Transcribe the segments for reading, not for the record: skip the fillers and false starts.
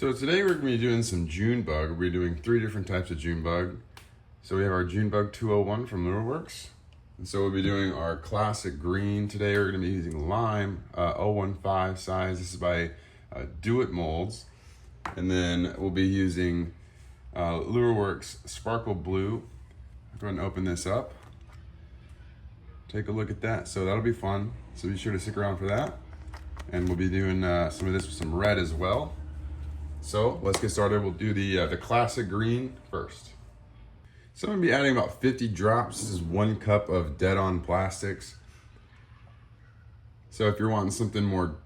So today we're going to be doing some Junebug. We're doing 3 different types of Junebug. So we have our Junebug 201 from LureWorks. And so we'll be doing our classic green. Today we're going to be using lime 015 size. This is by Do It Molds. And then we'll be using LureWorks Sparkle Blue. I'll go ahead and open this up. Take a look at that. So that'll be fun. So be sure to stick around for that. And we'll be doing some of this with some red as well. So let's get started. We'll do the classic green first. So I'm gonna be adding about 50 drops. This is 1 cup of dead-on plastics. So if you're wanting something more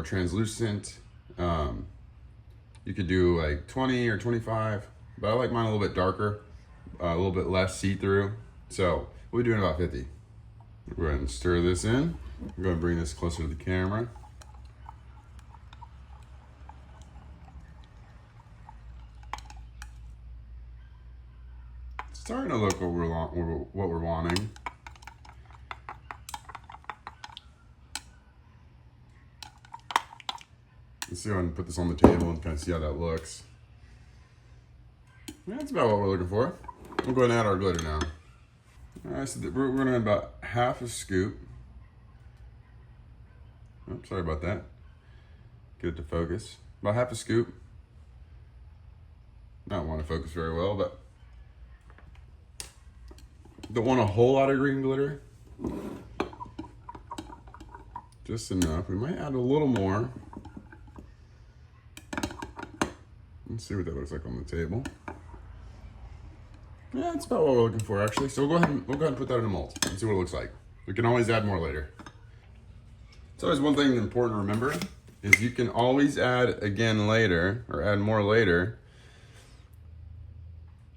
translucent, you could do like 20 or 25, but I like mine a little bit darker, a little bit less see-through. So we'll be doing about 50. Go ahead and stir this in. I'm gonna bring this closer to the camera. Starting to look what we're wanting. Let's see if I can put this on the table and kind of see how that looks. Yeah, that's about what we're looking for. We'll go ahead and add our glitter now. All right, so we're gonna add about half a scoop. Oh, sorry about that. Get it to focus. About half a scoop. Not want to focus very well, but don't want a whole lot of green glitter. Just enough. We might add a little more. Let's see what that looks like on the table. Yeah, that's about what we're looking for actually. So we'll go ahead and put that in a mold and see what it looks like. We can always add more later. So there's one thing that's important to remember is you can always add again later or add more later.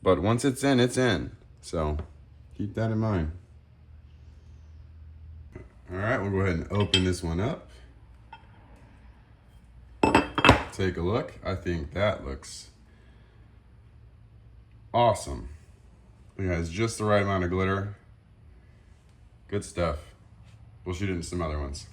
But once it's in, it's in. So keep that in mind. All right, we'll go ahead and open this one up. Take a look. I think that looks awesome. It has just the right amount of glitter. Good stuff. We'll shoot into some other ones.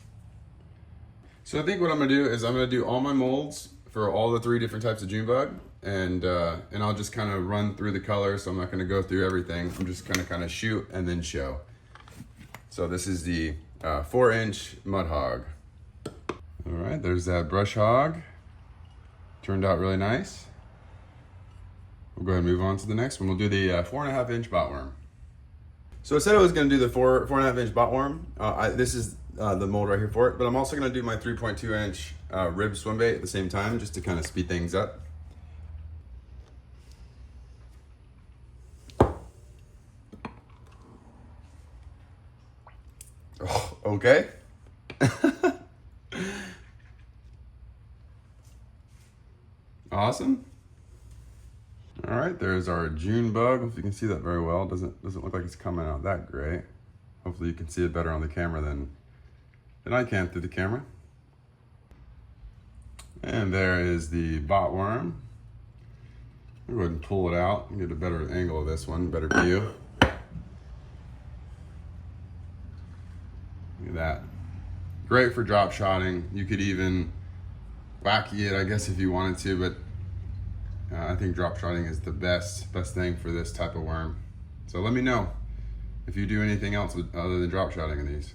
So I think what I'm gonna do is I'm gonna do all my molds for all the 3 different types of Junebug, and I'll just kind of run through the colors. So I'm not gonna go through everything. I'm just gonna kind of shoot and then show. So this is the 4-inch mud hog. All right, there's that brush hog. Turned out really nice. We'll go ahead and move on to the next one. We'll do the 4.5-inch botworm. So I said I was gonna do the 4.5-inch botworm. This is the mold right here for it, but I'm also gonna do my 3.2-inch rib swimbait at the same time, just to kind of speed things up. Oh, okay. Awesome. All right, there's our Junebug. If you can see that very well, doesn't look like it's coming out that great. Hopefully you can see it better on the camera than I can through the camera. And there is the botworm. I'll go ahead and pull it out and get a better angle of this one, better view. Look at that. Great for drop shotting. You could even wacky it, I guess, if you wanted to, but I think drop shotting is the best thing for this type of worm. So let me know if you do anything else other than drop shotting in these.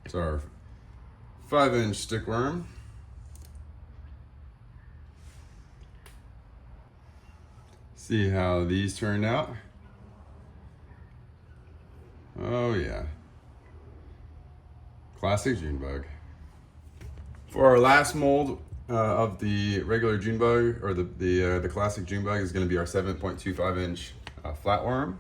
It's our 5-inch stick worm. See how these turned out. Oh yeah. Classic Junebug. For our last mold of the regular Junebug, or the classic Junebug, is going to be our 7.25-inch flatworm.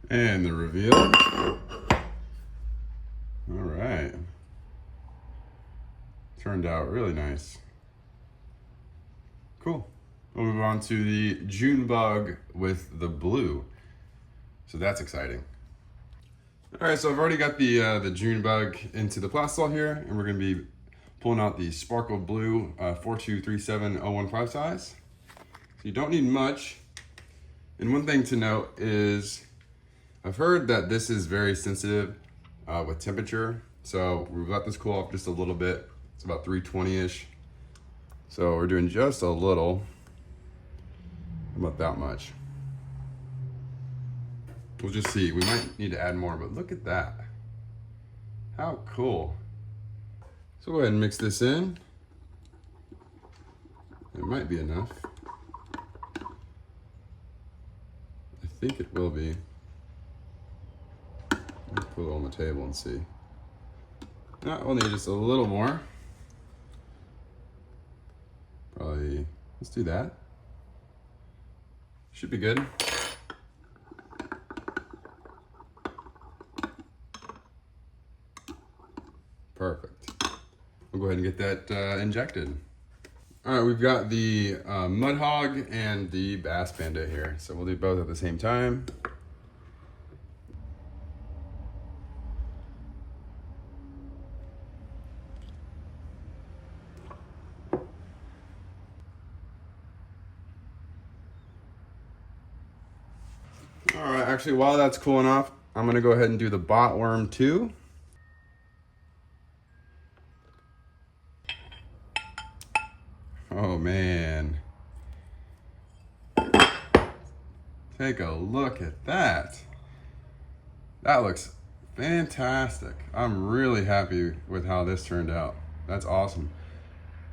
And the reveal. All right. Turned out really nice. Cool. We'll move on to the Junebug with the blue. So that's exciting. All right, so I've already got the Junebug into the plastisol here, and we're gonna be pulling out the Sparkle Blue 4237015 size. So you don't need much. And one thing to note is I've heard that this is very sensitive with temperature. So we've let this cool off just a little bit. It's about 320-ish. So we're doing just a little, about that much. We'll just see. We might need to add more, but look at that. How cool. So go ahead and mix this in. It might be enough. I think it will be. Let's put it on the table and see. No, we'll need just a little more. Probably, let's do that. Should be good. Perfect. We'll go ahead and get that injected. All right, we've got the mud hog and the bass bandit here. So we'll do both at the same time. All right, actually, while that's cooling off, I'm gonna go ahead and do the bot worm too. Oh man. Take a look at that. That looks fantastic. I'm really happy with how this turned out. That's awesome.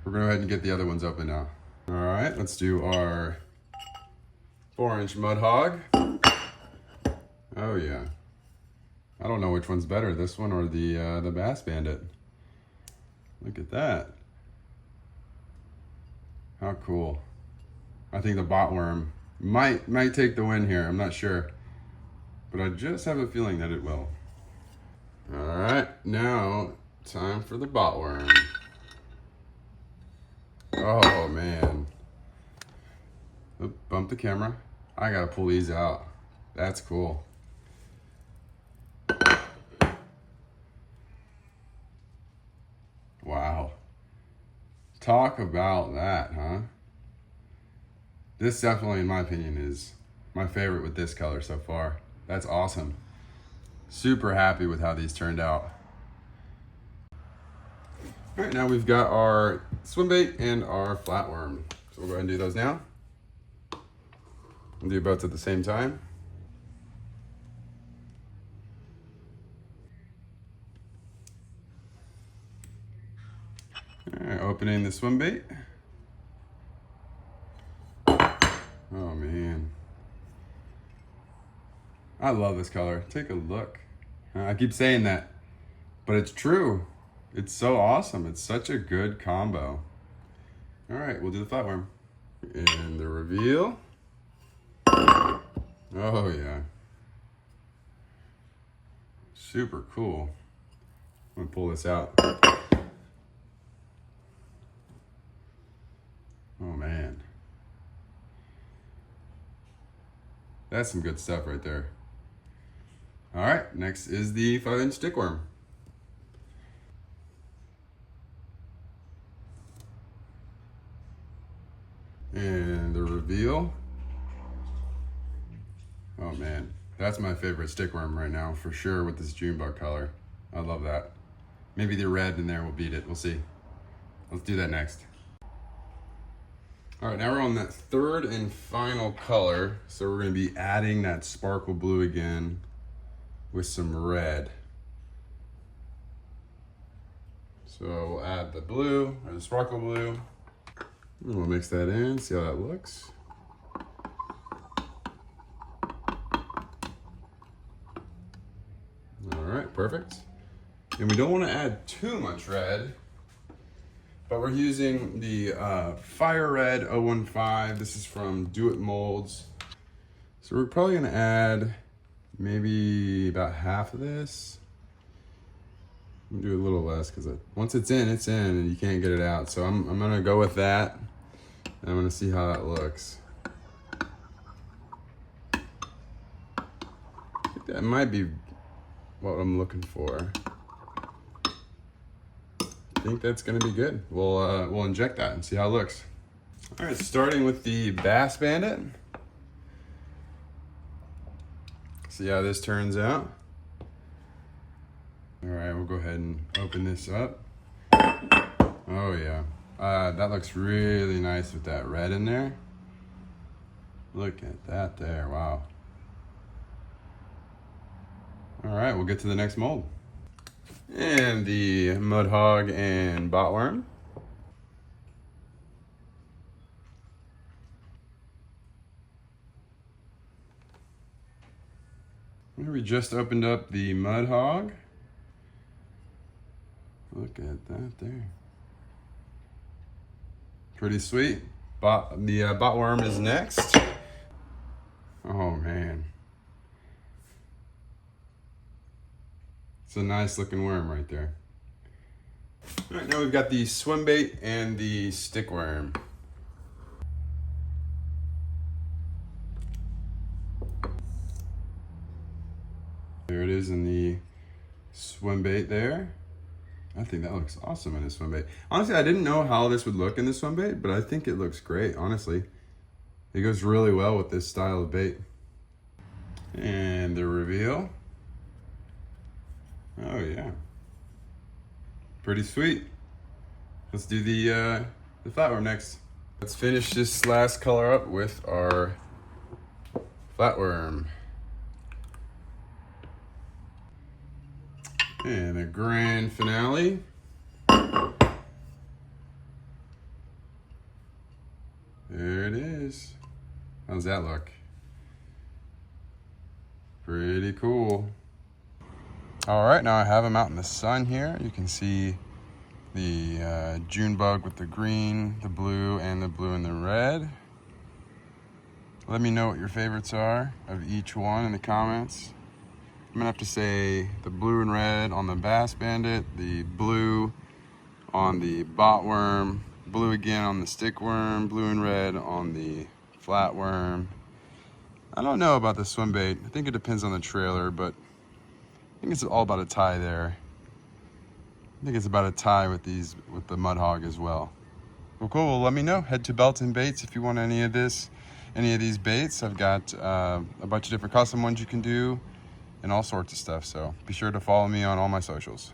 We're gonna go ahead and get the other ones open now. All right, let's do our 4-inch mud hog. Oh yeah. I don't know which one's better, this one or the bass bandit. Look at that. How cool. I think the bot worm might take the win here. I'm not sure, but I just have a feeling that it will. All right, now time for the bot worm. Oh man. Oop, bump the camera. I gotta pull these out. That's cool. Wow. Talk about that, huh? This definitely, in my opinion, is my favorite with this color so far. That's awesome. Super happy with how these turned out. All right, now we've got our swim bait and our flatworm. So we'll go ahead and do those now. We'll do both at the same time. All right, opening the swim bait. Oh man. I love this color. Take a look. I keep saying that, but it's true. It's so awesome. It's such a good combo. All right, we'll do the flatworm. And the reveal. Oh yeah. Super cool. I'm gonna pull this out. Oh man. That's some good stuff right there. All right, next is the 5-inch stickworm. And the reveal. Oh man, that's my favorite stickworm right now for sure with this Junebug color. I love that. Maybe the red in there will beat it, we'll see. Let's do that next. All right, now we're on that third and final color. So we're gonna be adding that sparkle blue again with some red. So we'll add the blue, or the sparkle blue. And we'll mix that in, see how that looks. All right, perfect. And we don't wanna add too much red, but we're using the Fire Red 015. This is from Do It Molds. So we're probably gonna add maybe about half of this. I'm gonna do a little less because once it's in and you can't get it out. So I'm gonna go with that. And I'm gonna see how that looks. I think that might be what I'm looking for. I think that's gonna be good. We'll inject that and see how it looks. All right, starting with the Bass Bandit. See how this turns out. All right, we'll go ahead and open this up. Oh yeah, that looks really nice with that red in there. Look at that there, wow. All right, we'll get to the next mold. And the mud hog and botworm. We just opened up the mud hog. Look at that there. Pretty sweet. The botworm is next. Oh man. It's a nice looking worm right there. All right, now we've got the swimbait and the stickworm. There it is in the swimbait there. I think that looks awesome in the swimbait. Honestly, I didn't know how this would look in the swimbait, but I think it looks great, honestly. It goes really well with this style of bait. And the reveal. Oh yeah. Pretty sweet. Let's do the flatworm next. Let's finish this last color up with our flatworm. And the grand finale. There it is. How's that look? Pretty cool. All right, now I have them out in the sun here. You can see the Junebug with the green, the blue, and the red. Let me know what your favorites are of each one in the comments. I'm gonna have to say the blue and red on the bass bandit, the blue on the botworm, blue again on the stickworm, blue and red on the flatworm. I don't know about the swimbait. I think it depends on the trailer, but I think it's all about a tie there. I think it's about a tie with the mud hog as well. Well, cool. Well, let me know. Head to Belton Baits if you want any of these baits. I've got a bunch of different custom ones you can do and all sorts of stuff. So be sure to follow me on all my socials.